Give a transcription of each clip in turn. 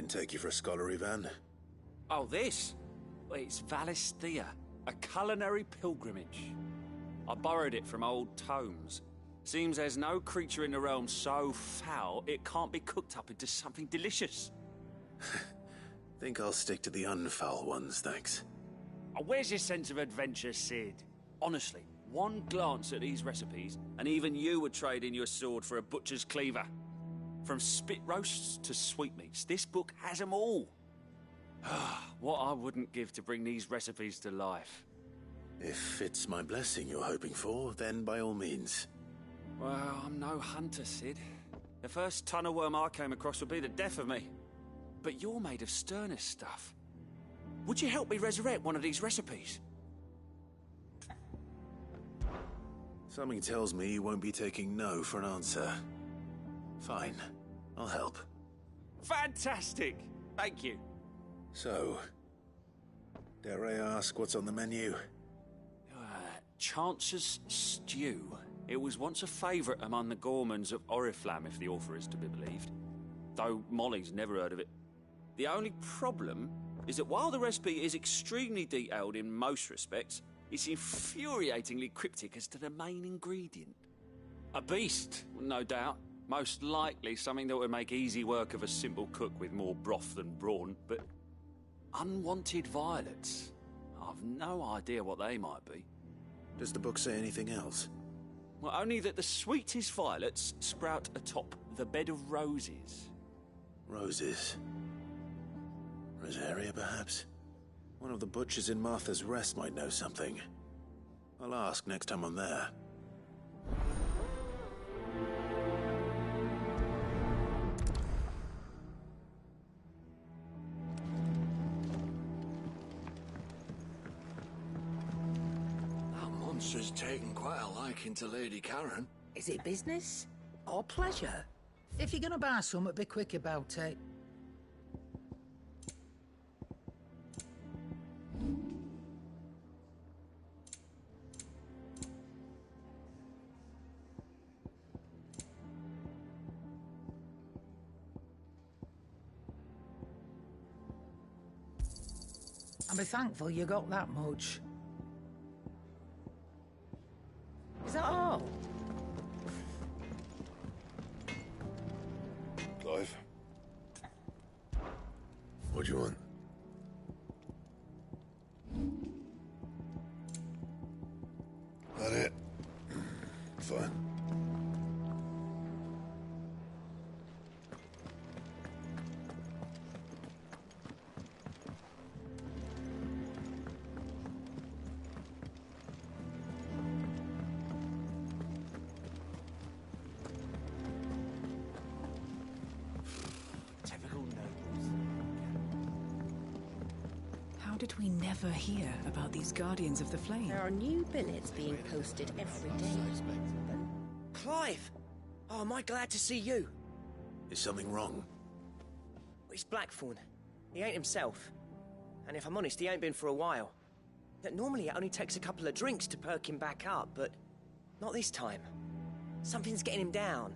Didn't take you for a scholarly van. Oh, this? Well, it's Valisthea, a culinary pilgrimage. I borrowed it from old tomes. Seems there's no creature in the realm so foul it can't be cooked up into something delicious. Think I'll stick to the unfoul ones, thanks. Oh, where's your sense of adventure, Sid? Honestly, one glance at these recipes, and even you would trade in your sword for a butcher's cleaver. From spit roasts to sweetmeats, this book has them all. What I wouldn't give to bring these recipes to life. If it's my blessing you're hoping for, then by all means. Well, I'm no hunter, Sid. The first tunnel worm I came across would be the death of me. But you're made of sterner stuff. Would you help me resurrect one of these recipes? Something tells me you won't be taking no for an answer. Fine, I'll help. Fantastic! Thank you. So, dare I ask what's on the menu? Chance's Stew. It was once a favourite among the gourmands of Oriflamme, if the author is to be believed. Though Molly's never heard of it. The only problem is that while the recipe is extremely detailed in most respects, it's infuriatingly cryptic as to the main ingredient. A beast, no doubt. Most likely something that would make easy work of a simple cook with more broth than brawn, but unwanted violets. I've no idea what they might be. Does the book say anything else? Well, only that the sweetest violets sprout atop the bed of roses. Roses. Rosaria, perhaps? One of the butchers in Martha's Rest might know something. I'll ask next time I'm there. Has taken quite a liking to Lady Karen. Is it business or pleasure? If you're gonna buy something, be quick about it. And be thankful you got that much. Is that all? Clive? What do you want? That it? Fine. How did we never hear about these Guardians of the Flame? There are new billets being posted every day. Clive! Oh, am I glad to see you? Is something wrong? It's Blackthorn. He ain't himself. And if I'm honest, he ain't been for a while. That normally it only takes a couple of drinks to perk him back up, but not this time. Something's getting him down.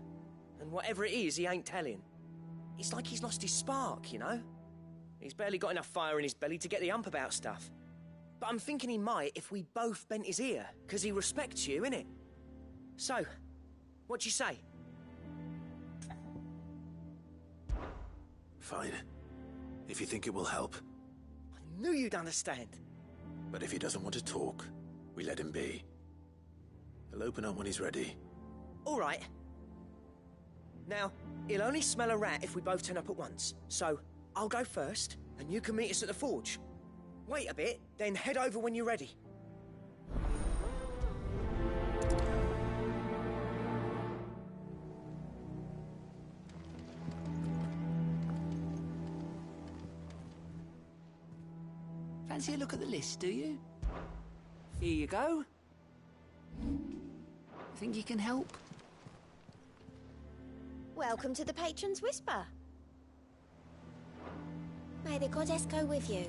And whatever it is, he ain't telling. It's like he's lost his spark, you know? He's barely got enough fire in his belly to get the ump about stuff. But I'm thinking he might if we both bent his ear, because he respects you, innit? So, what do you say? Fine. If you think it will help. I knew you'd understand. But if he doesn't want to talk, we let him be. He'll open up when he's ready. All right. Now, he'll only smell a rat if we both turn up at once. So, I'll go first, and you can meet us at the forge. Wait a bit, then head over when you're ready. Fancy a look at the list, do you? Here you go. Think you can help? Welcome to the Patron's Whisper. May the goddess go with you.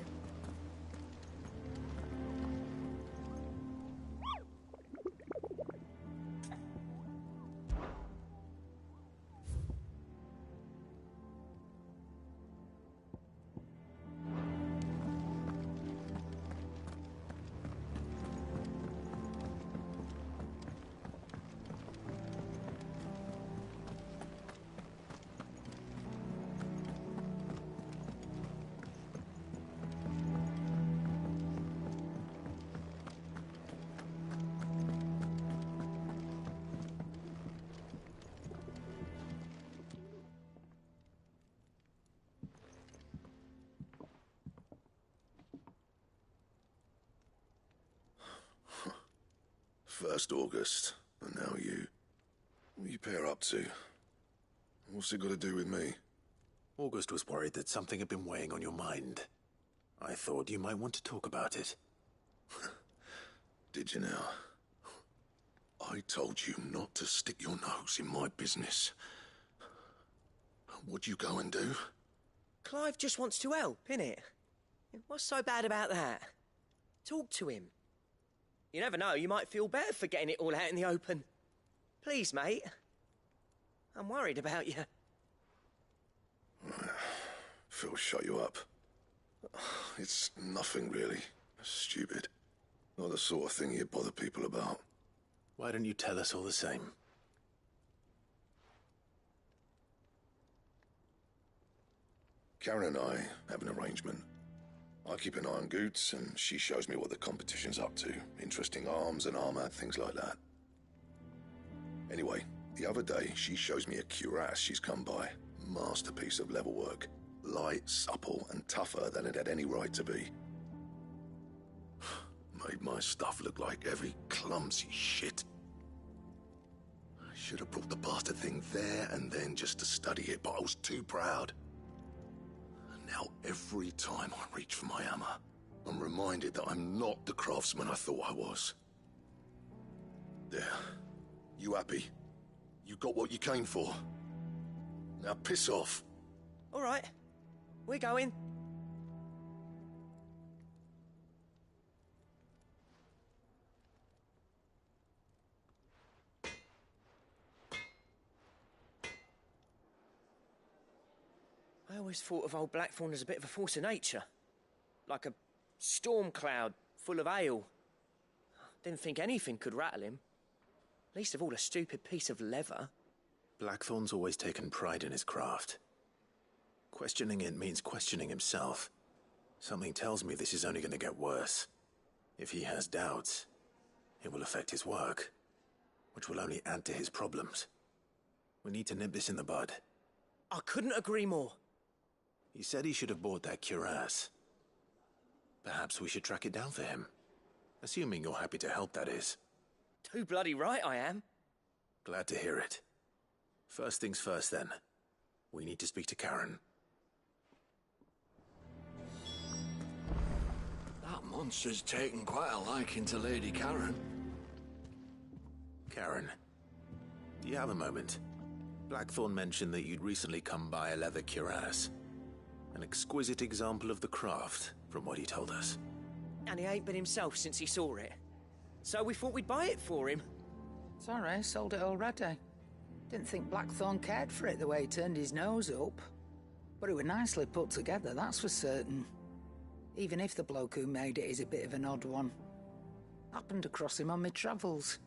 First August, and now you. What are you pair up to? What's it got to do with me? August was worried that something had been weighing on your mind. I thought you might want to talk about it. Did you now? I told you not to stick your nose in my business. What'd you go and do? Clive just wants to help, innit? What's so bad about that? Talk to him. You never know, you might feel better for getting it all out in the open. Please, mate. I'm worried about you. Phil shut you up. It's nothing really. Stupid. Not the sort of thing you bother people about. Why don't you tell us all the same? Karen and I have an arrangement. I keep an eye on Goots, and she shows me what the competition's up to. Interesting arms and armor, things like that. Anyway, the other day, she shows me a cuirass she's come by. Masterpiece of level work. Light, supple, and tougher than it had any right to be. Made my stuff look like heavy, clumsy shit. I should have brought the bastard thing there and then just to study it, but I was too proud. And now every time I reach for my hammer, I'm reminded that I'm not the craftsman I thought I was. There. You happy? You got what you came for. Now piss off. All right. We're going. I always thought of old Blackthorn as a bit of a force of nature. Like a storm cloud full of hail. Didn't think anything could rattle him. Least of all a stupid piece of leather. Blackthorn's always taken pride in his craft. Questioning it means questioning himself. Something tells me this is only going to get worse. If he has doubts, it will affect his work, which will only add to his problems. We need to nip this in the bud. I couldn't agree more. He said he should have bought that cuirass. Perhaps we should track it down for him. Assuming you're happy to help, that is. Too bloody right I am. Glad to hear it. First things first, then. We need to speak to Karen. That monster's taken quite a liking to Lady Karen. Karen, do you have a moment? Blackthorn mentioned that you'd recently come by a leather cuirass. An exquisite example of the craft, from what he told us. And he ain't been himself since he saw it. So we thought we'd buy it for him. Sorry, sold it already. Didn't think Blackthorn cared for it the way he turned his nose up. But it was nicely put together, that's for certain. Even if the bloke who made it is a bit of an odd one. Happened across him on my travels.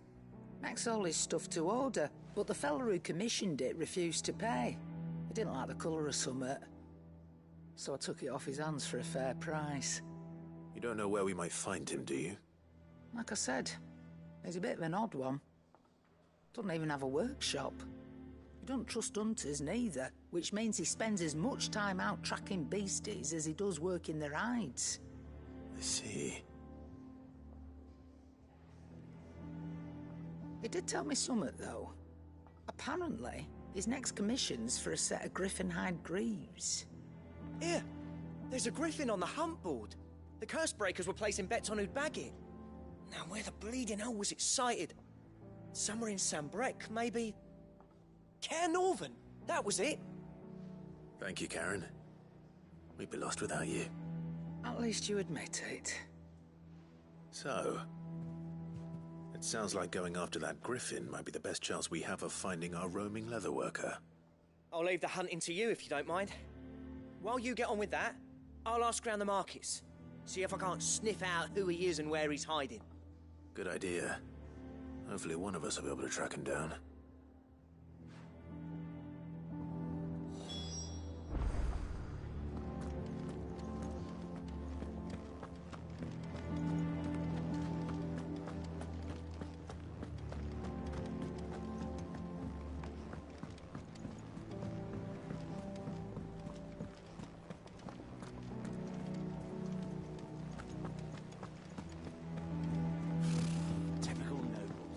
Makes all his stuff to order, but the fella who commissioned it refused to pay. He didn't like the colour of summit. So I took it off his hands for a fair price. You don't know where we might find him, do you? Like I said, he's a bit of an odd one. Doesn't even have a workshop. He don't trust hunters neither, which means he spends as much time out tracking beasties as he does working their hides. I see. He did tell me something, though. Apparently, his next commission's for a set of griffin hide greaves. Here, there's a griffin on the hunt board. The curse breakers were placing bets on who'd bag it. Now, where the bleeding hell was it sighted? Somewhere in Sambrec, maybe? Care Northern, that was it. Thank you, Karen. We'd be lost without you. At least you admit it. So, it sounds like going after that griffin might be the best chance we have of finding our roaming leatherworker. I'll leave the hunting to you if you don't mind. While you get on with that, I'll ask around the markets. See if I can't sniff out who he is and where he's hiding. Good idea. Hopefully one of us will be able to track him down. Typical noble.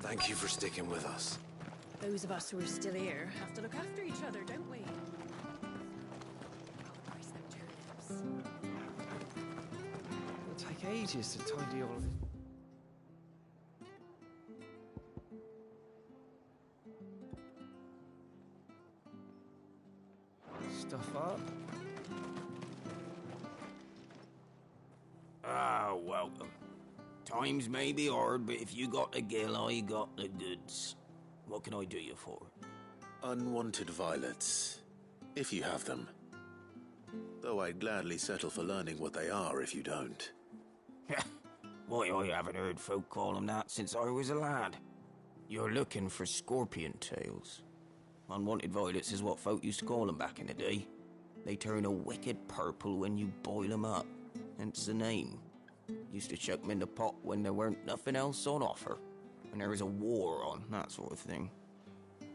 Thank you for sticking with us. Those of us who are still here have to look after each other, don't we? It'll take ages to tidy all of this. Stuff up. Ah, welcome. Times may be hard, but if you got the gill, I got the goods. What can I do you for? Unwanted violets, if you have them. Though I'd gladly settle for learning what they are if you don't. Why, I haven't heard folk call them that since I was a lad. You're looking for scorpion tails. Unwanted violets is what folk used to call them back in the day. They turn a wicked purple when you boil them up, hence the name. Used to chuck them in the pot when there weren't nothing else on offer. When there was a war on, that sort of thing.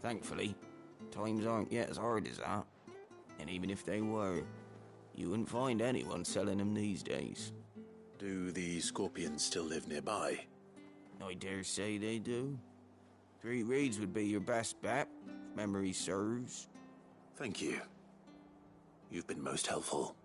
Thankfully, times aren't yet as hard as that. And even if they were, you wouldn't find anyone selling them these days. Do the scorpions still live nearby? I dare say they do. 3 Reeds would be your best bet, if memory serves. Thank you. You've been most helpful.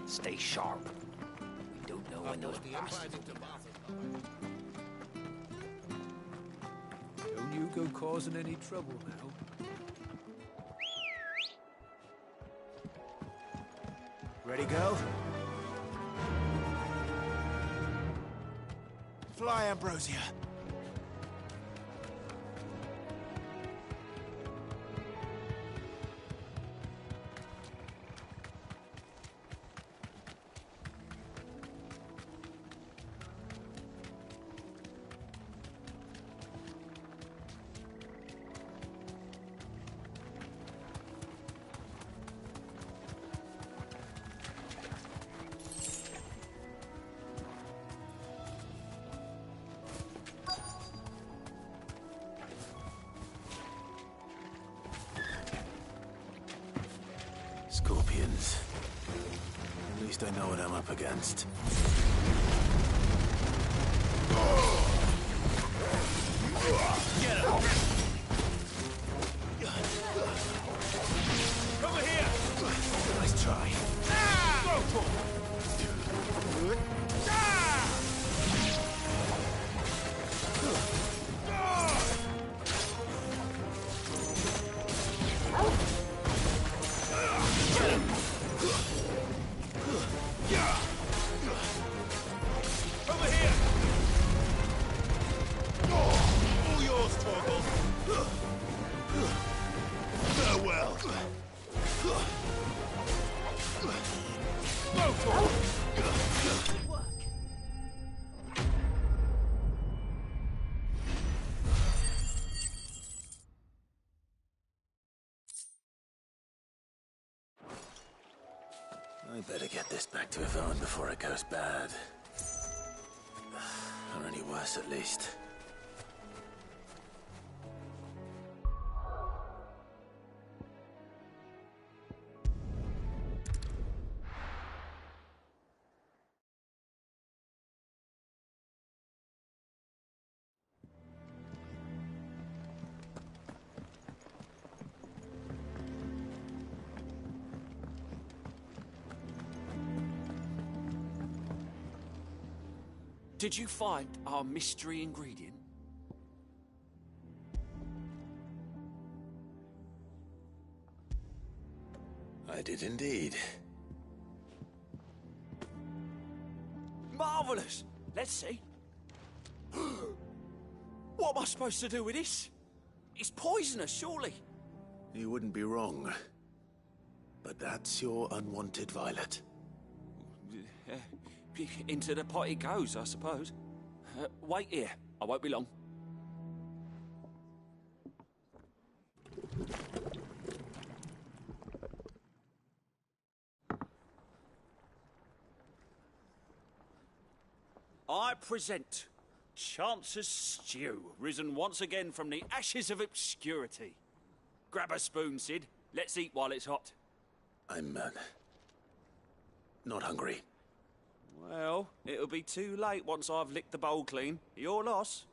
Stay sharp. We don't know when those bastards will be back. Don't you go causing any trouble now. Ready, go? Fly, Ambrosia. least I know what I'm up against. Get him! Over here! Nice try. Go for it! Over here! All yours, Torgal. Farewell. Go, Torgal. I better get this back to Yvonne before it goes bad. Or any worse, at least. Did you find our mystery ingredient? I did indeed. Marvellous! Let's see. What am I supposed to do with this? It's poisonous, surely. You wouldn't be wrong. But that's your unwanted violet. Into the pot it goes, I suppose. Wait here. I won't be long. I present Chance's Stew, risen once again from the ashes of obscurity. Grab a spoon, Sid. Let's eat while it's hot. I'm, not hungry. Well, it'll be too late once I've licked the bowl clean. Your loss.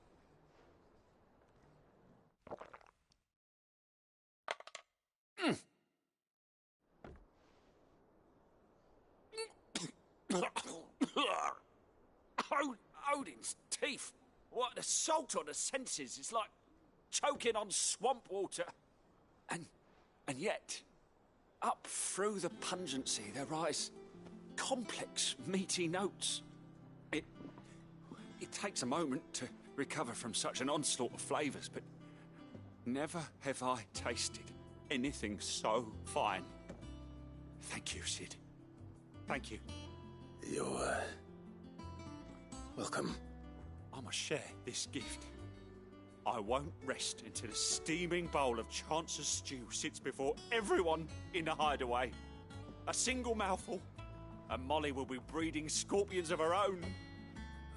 Odin's teeth. What, the salt on the senses? It's like choking on swamp water. And yet, up through the pungency, there rise complex, meaty notes. It takes a moment to recover from such an onslaught of flavours, but never have I tasted anything so fine. Thank you, Sid. Thank you. You're, welcome. I must share this gift. I won't rest until a steaming bowl of Chance's stew sits before everyone in the hideaway. A single mouthful, and Molly will be breeding scorpions of her own.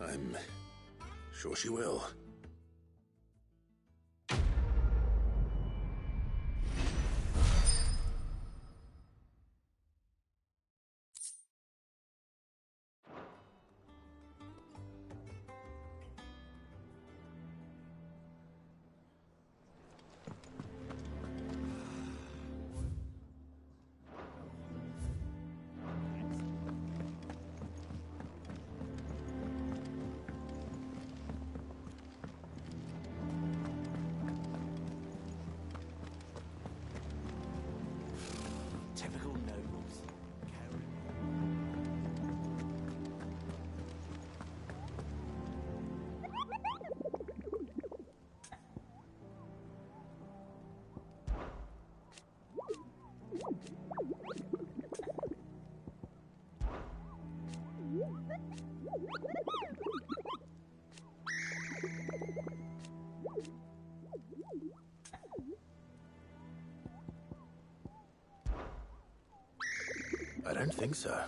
I'm sure she will. Typical nobles. I don't think so.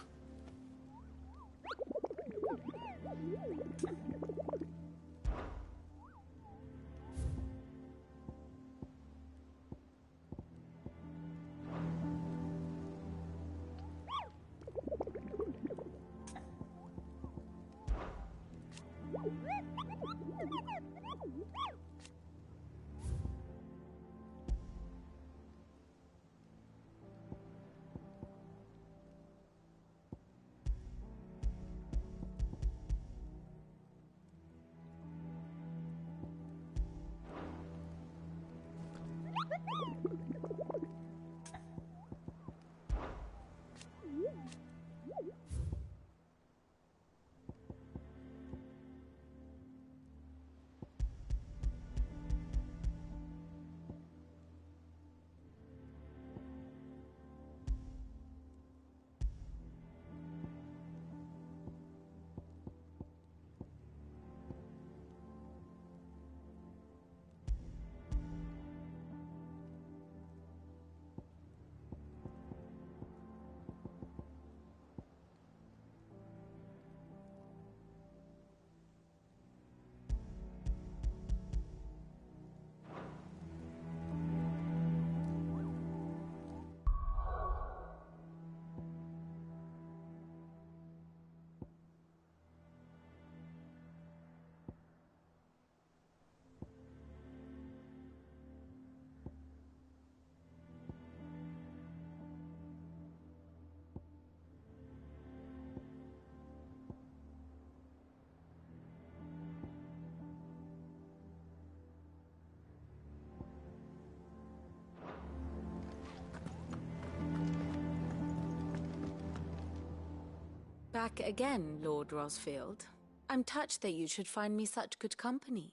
Back again, Lord Rosfield. I'm touched that you should find me such good company.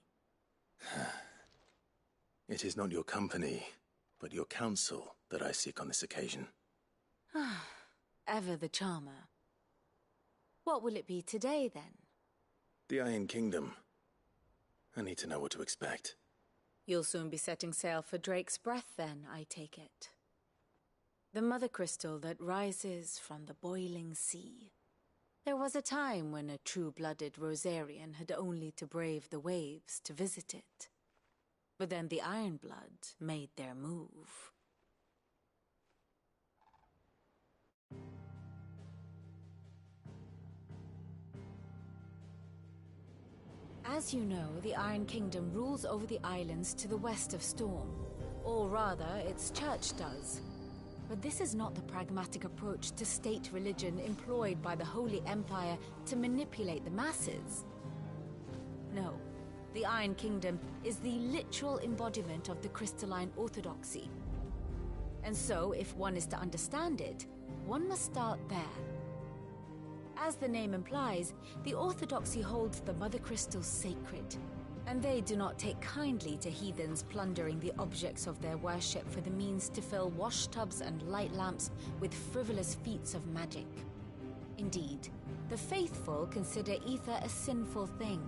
It is not your company, but your counsel that I seek on this occasion. Ever the charmer. What will it be today, then? The Iron Kingdom. I need to know what to expect. You'll soon be setting sail for Drake's Breath, then, I take it. The mother crystal that rises from the boiling sea. There was a time when a true-blooded Rosarian had only to brave the waves to visit it. But then the Ironblood made their move. As you know, the Iron Kingdom rules over the islands to the west of Storm. Or rather, its church does. But this is not the pragmatic approach to state religion employed by the Holy Empire to manipulate the masses. No, the Iron Kingdom is the literal embodiment of the crystalline orthodoxy. And so, if one is to understand it, one must start there. As the name implies, the orthodoxy holds the mother crystals sacred, and they do not take kindly to heathens plundering the objects of their worship for the means to fill washtubs and light lamps with frivolous feats of magic. Indeed, the faithful consider ether a sinful thing,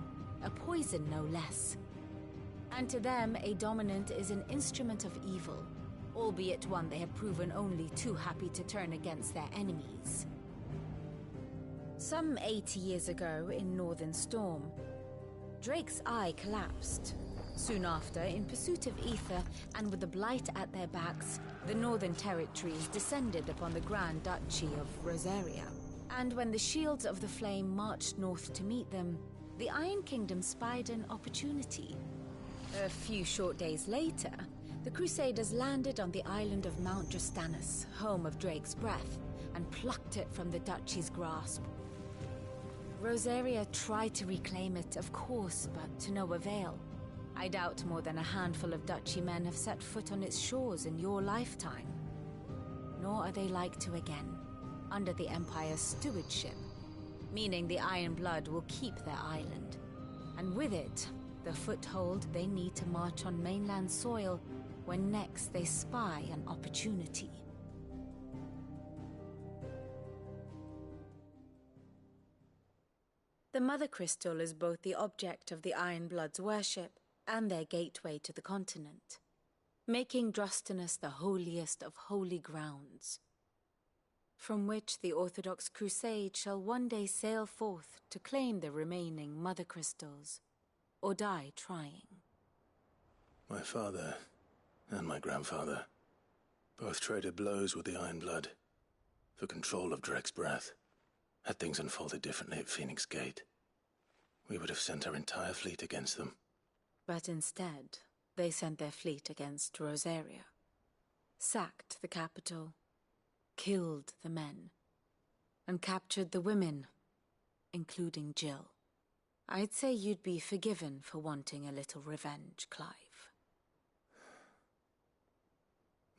a poison no less. And to them, a dominant is an instrument of evil, albeit one they have proven only too happy to turn against their enemies. Some 80 years ago in Northern Storm, Drake's eye collapsed. Soon after, in pursuit of ether and with the blight at their backs, the Northern Territories descended upon the Grand Duchy of Rosaria. And when the Shields of the Flame marched north to meet them, the Iron Kingdom spied an opportunity. A few short days later, the Crusaders landed on the island of Mount Justanus, home of Drake's Breath, and plucked it from the Duchy's grasp. Rosaria tried to reclaim it, of course, but to no avail. I doubt more than a handful of Duchy men have set foot on its shores in your lifetime. Nor are they like to again, under the Empire's stewardship, meaning the Iron Blood will keep their island. And with it, the foothold they need to march on mainland soil when next they spy an opportunity. The Mother Crystal is both the object of the Iron Blood's worship and their gateway to the continent, making Drustinus the holiest of holy grounds, from which the Orthodox Crusade shall one day sail forth to claim the remaining Mother Crystals, or die trying. My father and my grandfather both traded blows with the Iron Blood for control of Drake's Breath. Had things unfolded differently at Phoenix Gate, we would have sent our entire fleet against them. But instead, they sent their fleet against Rosaria, sacked the capital, killed the men, and captured the women, including Jill. I'd say you'd be forgiven for wanting a little revenge, Clive.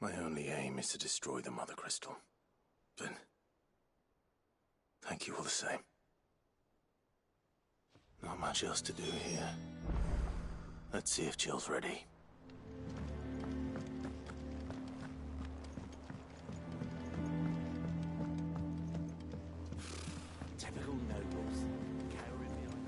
My only aim is to destroy the Mother Crystal. But thank you all the same. Not much else to do here. Let's see if Jill's ready. Typical nobles. Cowering behind.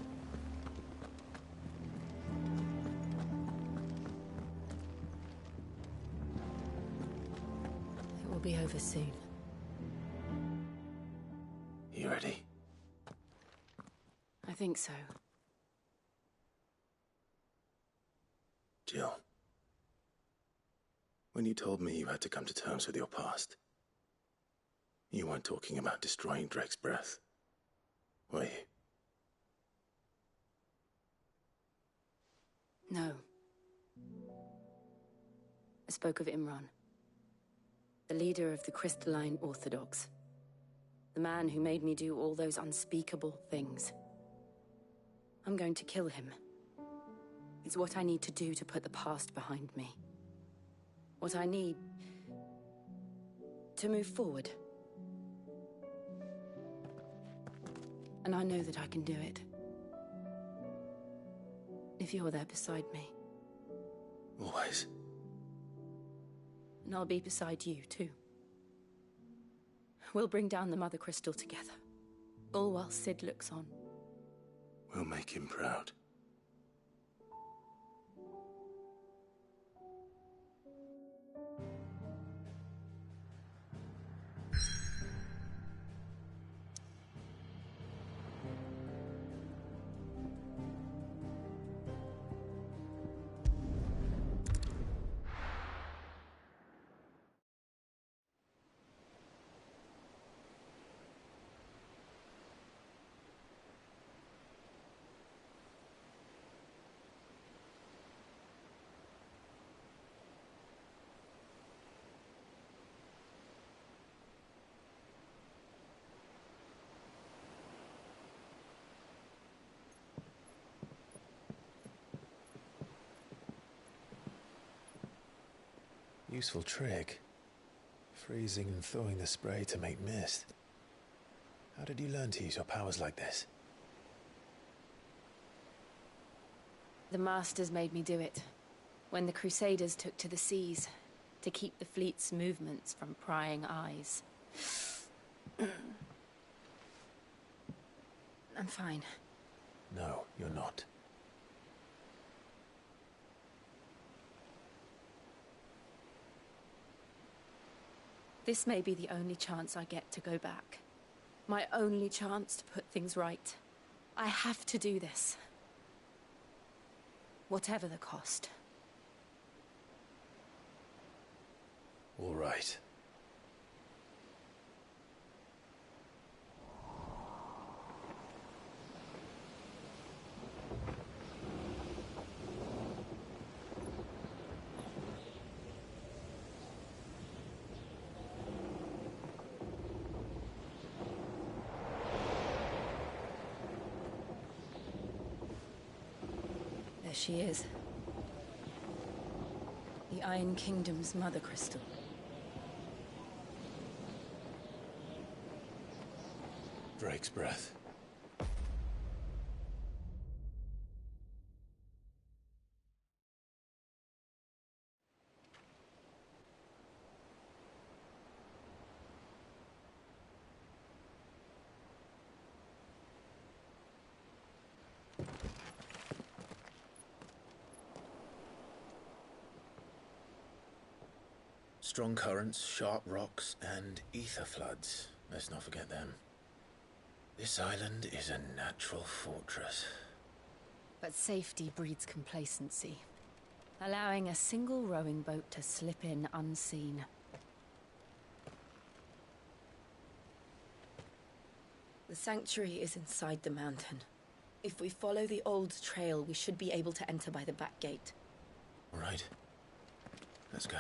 It will be over soon. You ready? I think so. Jill. When you told me you had to come to terms with your past, you weren't talking about destroying Drake's breath, were you? No. I spoke of Imran, the leader of the Crystalline Orthodox. The man who made me do all those unspeakable things. I'm going to kill him. It's what I need to do to put the past behind me. What I need to move forward. And I know that I can do it. If you're there beside me. Always. And I'll be beside you, too. We'll bring down the Mother Crystal together. All while Sid looks on. We'll make him proud. Useful trick. Freezing and thawing the spray to make mist. How did you learn to use your powers like this? The Masters made me do it. When the Crusaders took to the seas, to keep the fleet's movements from prying eyes. I'm fine. No, you're not. This may be the only chance I get to go back. My only chance to put things right. I have to do this. Whatever the cost. All right. There she is. The Iron Kingdom's Mother Crystal. Drake's breath. Strong currents, sharp rocks, and ether floods. Let's not forget them. This island is a natural fortress. But safety breeds complacency. Allowing a single rowing boat to slip in unseen. The sanctuary is inside the mountain. If we follow the old trail, we should be able to enter by the back gate. All right. Let's go.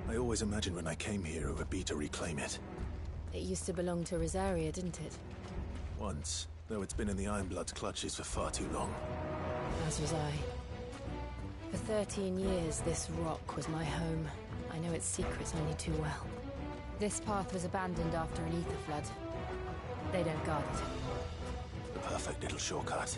I always imagined when I came here it would be to reclaim it. It used to belong to Rosaria, didn't it? Once, though it's been in the Ironblood's clutches for far too long. As was I. For 13 years, this rock was my home. I know its secrets only too well. This path was abandoned after an ether flood. They don't guard it. The perfect little shortcut.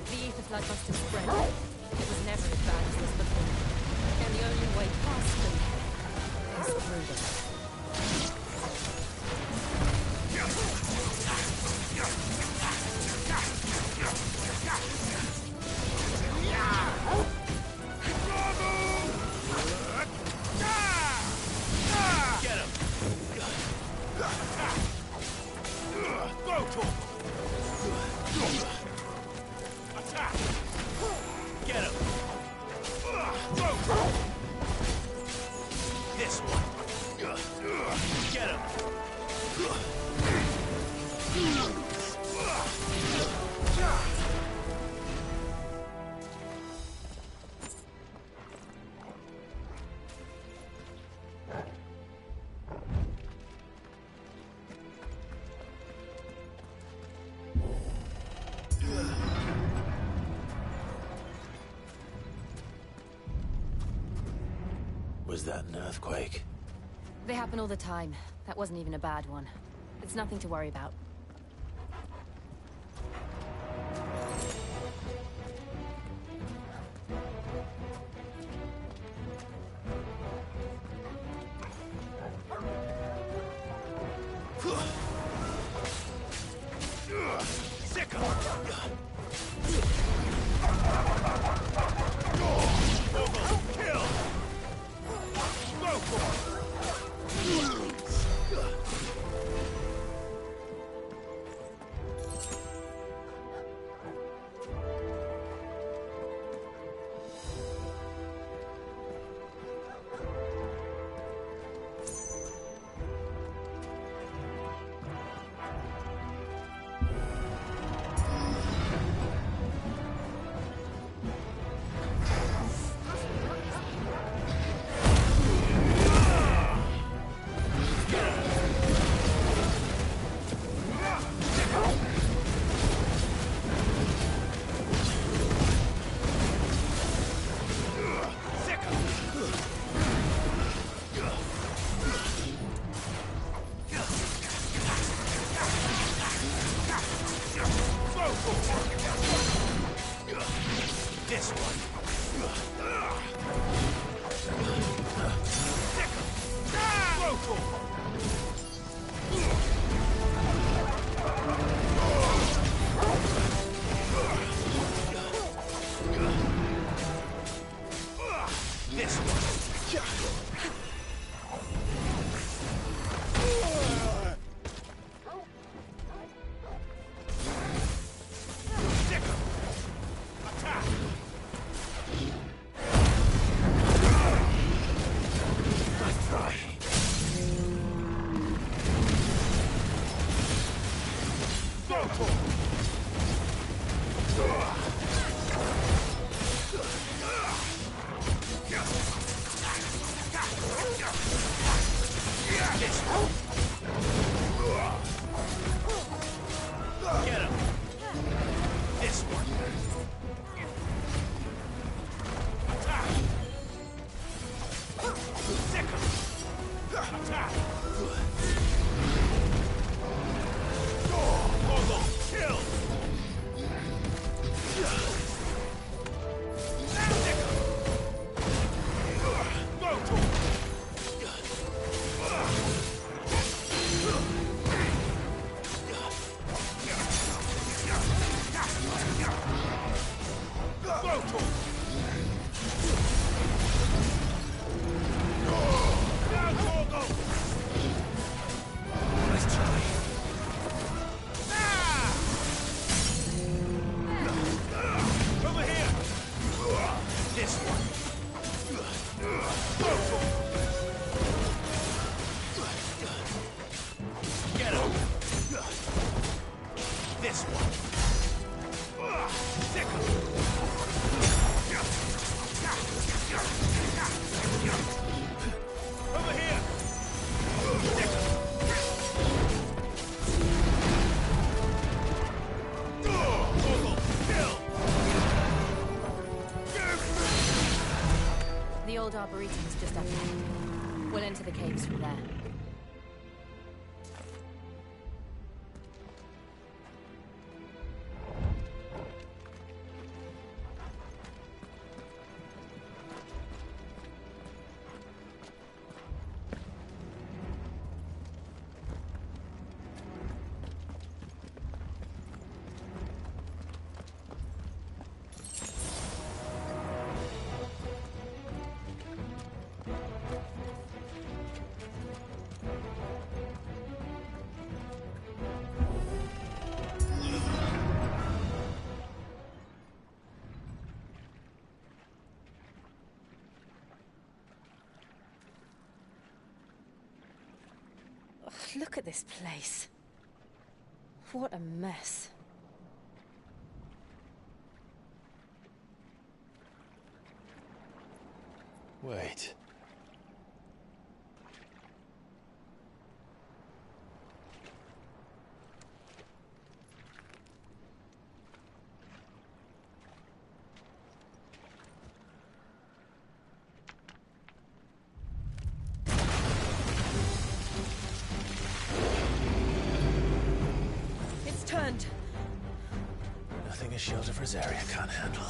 The ether flood must have spread. It was never as bad as this before. And the only way past them is through them. Get him! Go to him! Attack! Get him! Go! This one! Get him! Was that an earthquake? They happen all the time. That wasn't even a bad one. It's nothing to worry about. This one. Go for it. Get him. This one. Stick him. Over here. Stick him. The old arboretum's just up there. We'll enter the caves from there. Look at this place. What a mess. Wait. Turned. Nothing a shelter for his area can't handle.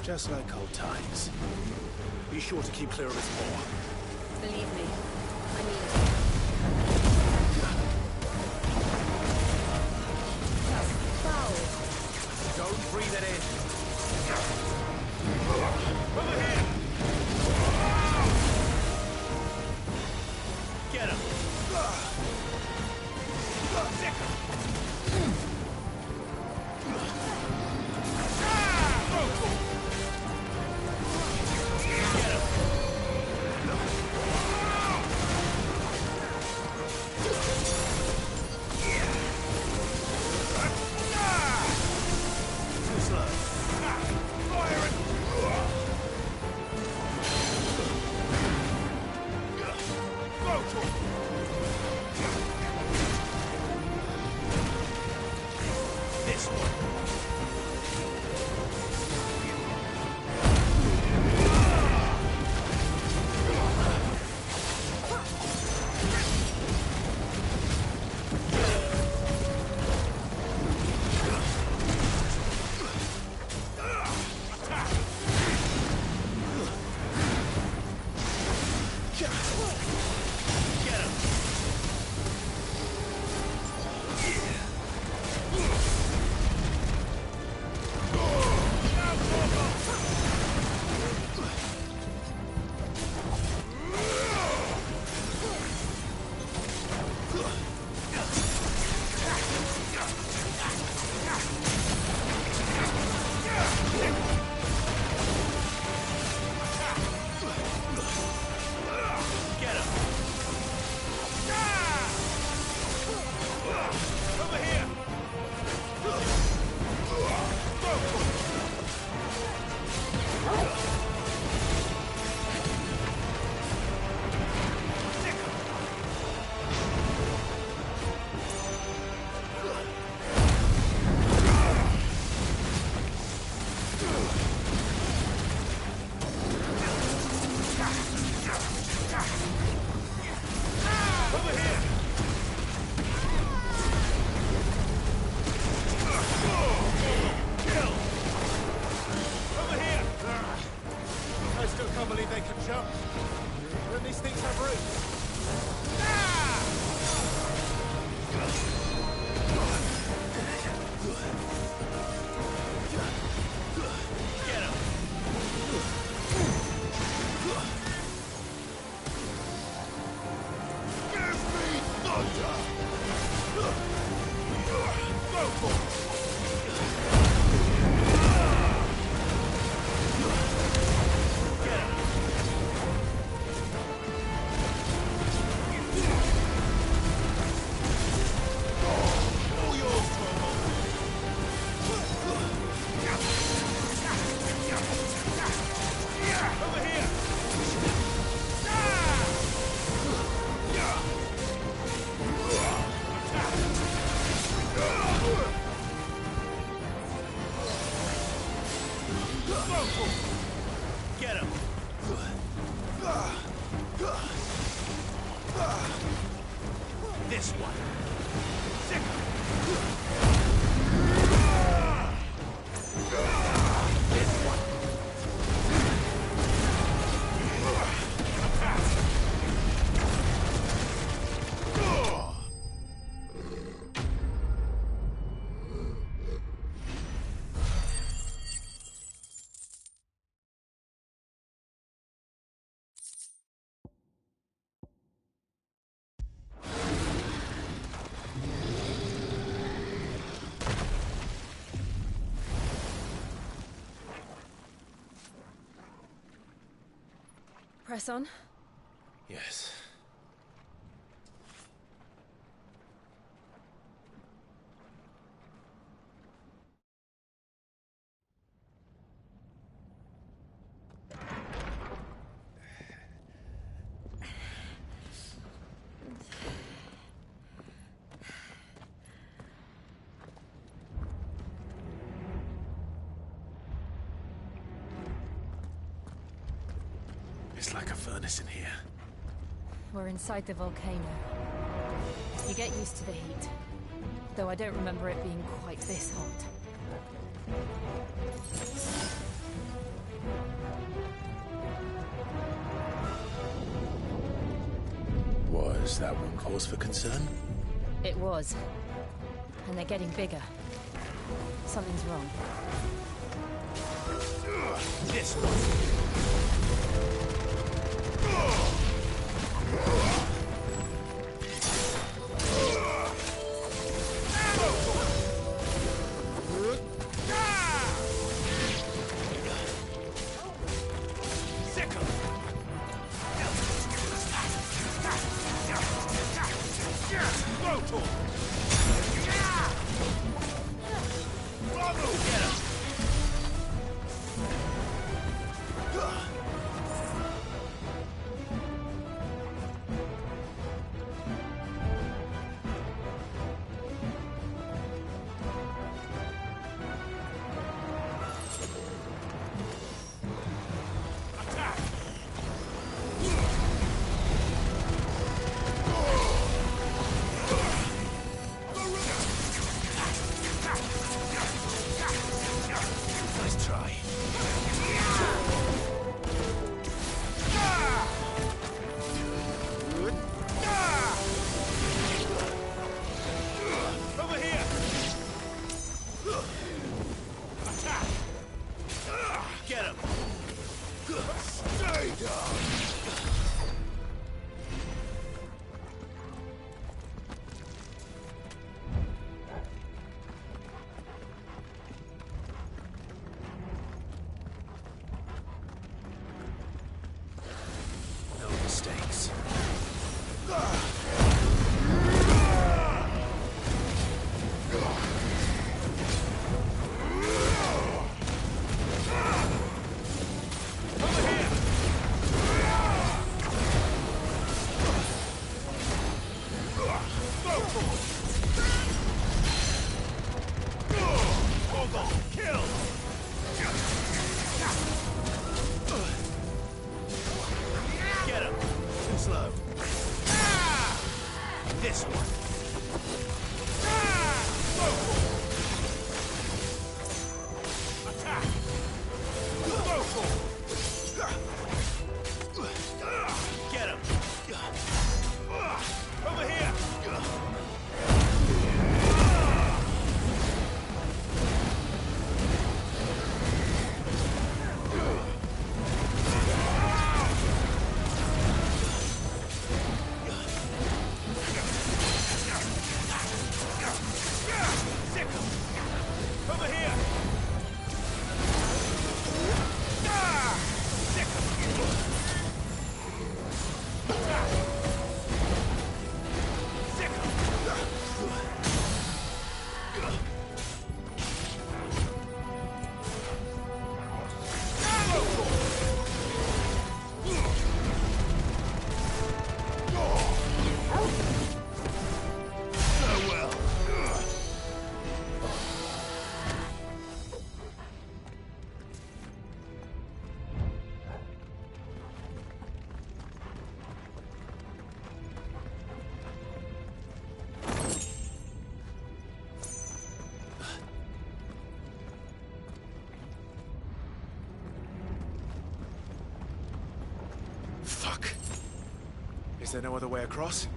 Just like old times. Be sure to keep clear of his paw. Believe me, I mean it. That's foul. Don't breathe it in. Over here. Get him. Stick him. Get him! This one. Sick. This one. Press on. Yes. It's like a furnace in here. We're inside the volcano. You get used to the heat. Though I don't remember it being quite this hot. Was that one cause for concern? It was. And they're getting bigger. Something's wrong. This one. Fuck. Is there no other way across?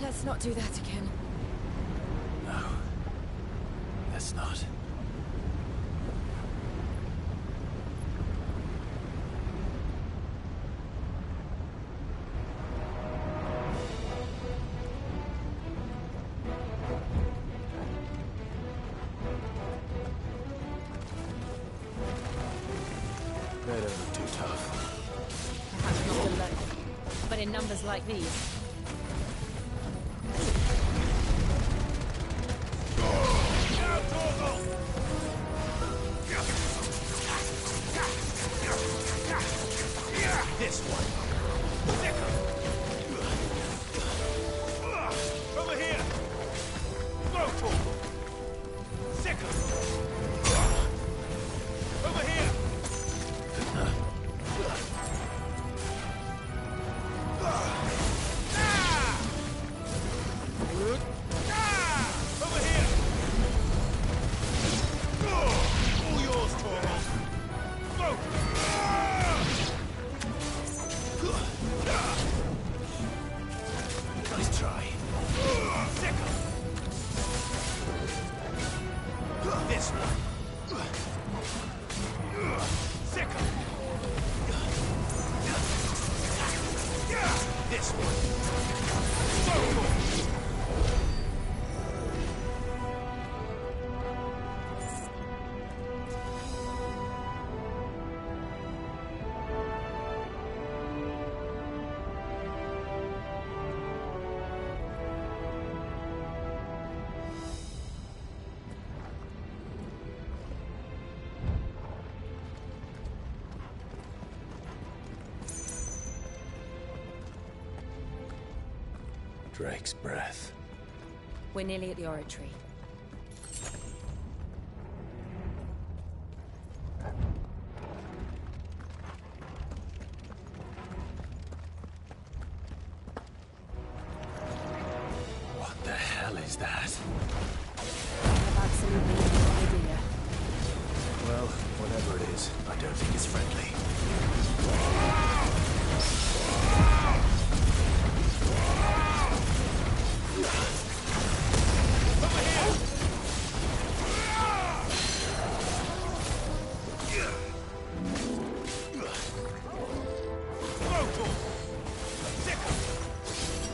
Let's not do that again. No. Let's not. They don't look too tough. Perhaps not alone, but in numbers like these. This one. Over here. Go for. Second. Over here. Over here. All yours, Torvald. Go. Nice try. Second. This one. Second. This one. Go. Drake's breath. We're nearly at the oratory. What the hell is that? I have absolutely no idea. Well, whatever it is, I don't think it's friendly.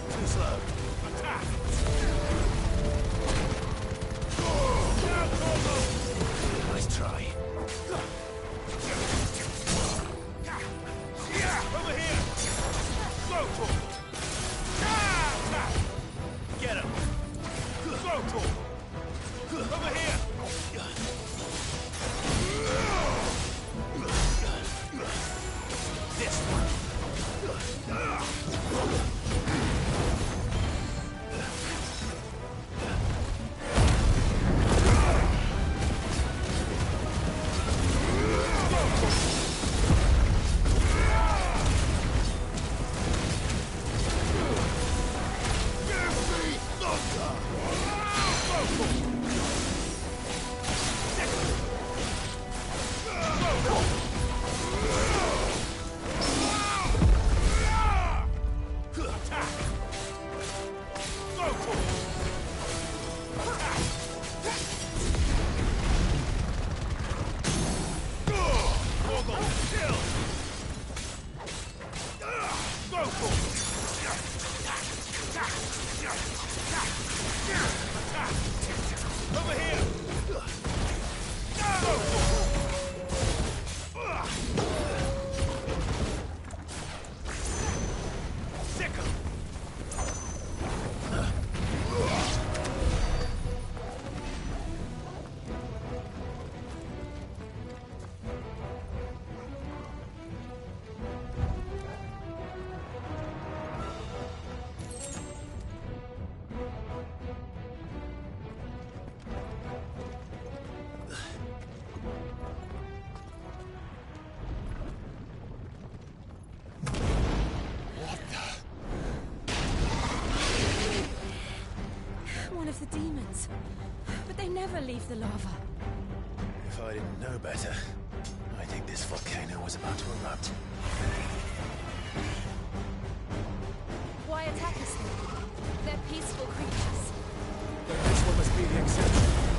Too slow. Attack! Nice try. Over here! Go, Torvald! Get him! Go, Torvald! Over here! This one! guardians. But they never leave the lava. If I didn't know better, I think this volcano was about to erupt. Why attack us then? They're peaceful creatures. Then this one must be the exception.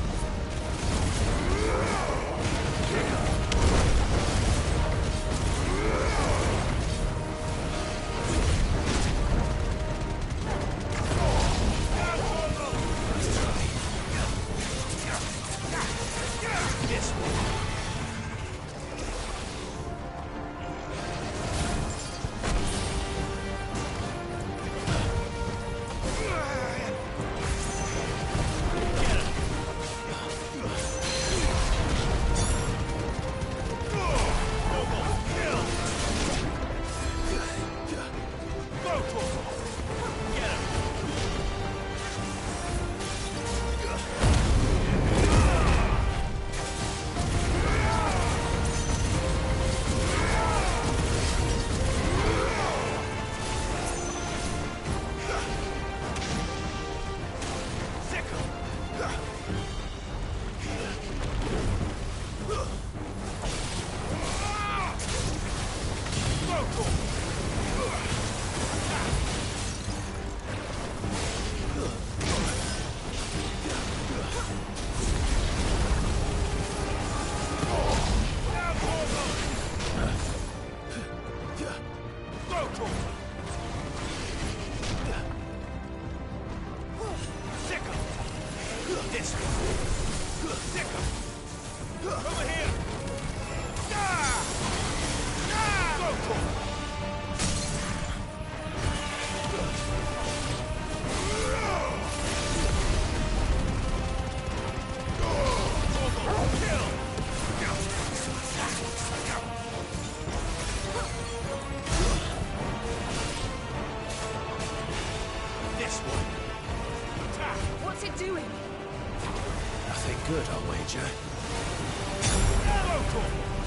What's it doing? Nothing good, I'll wager. Local!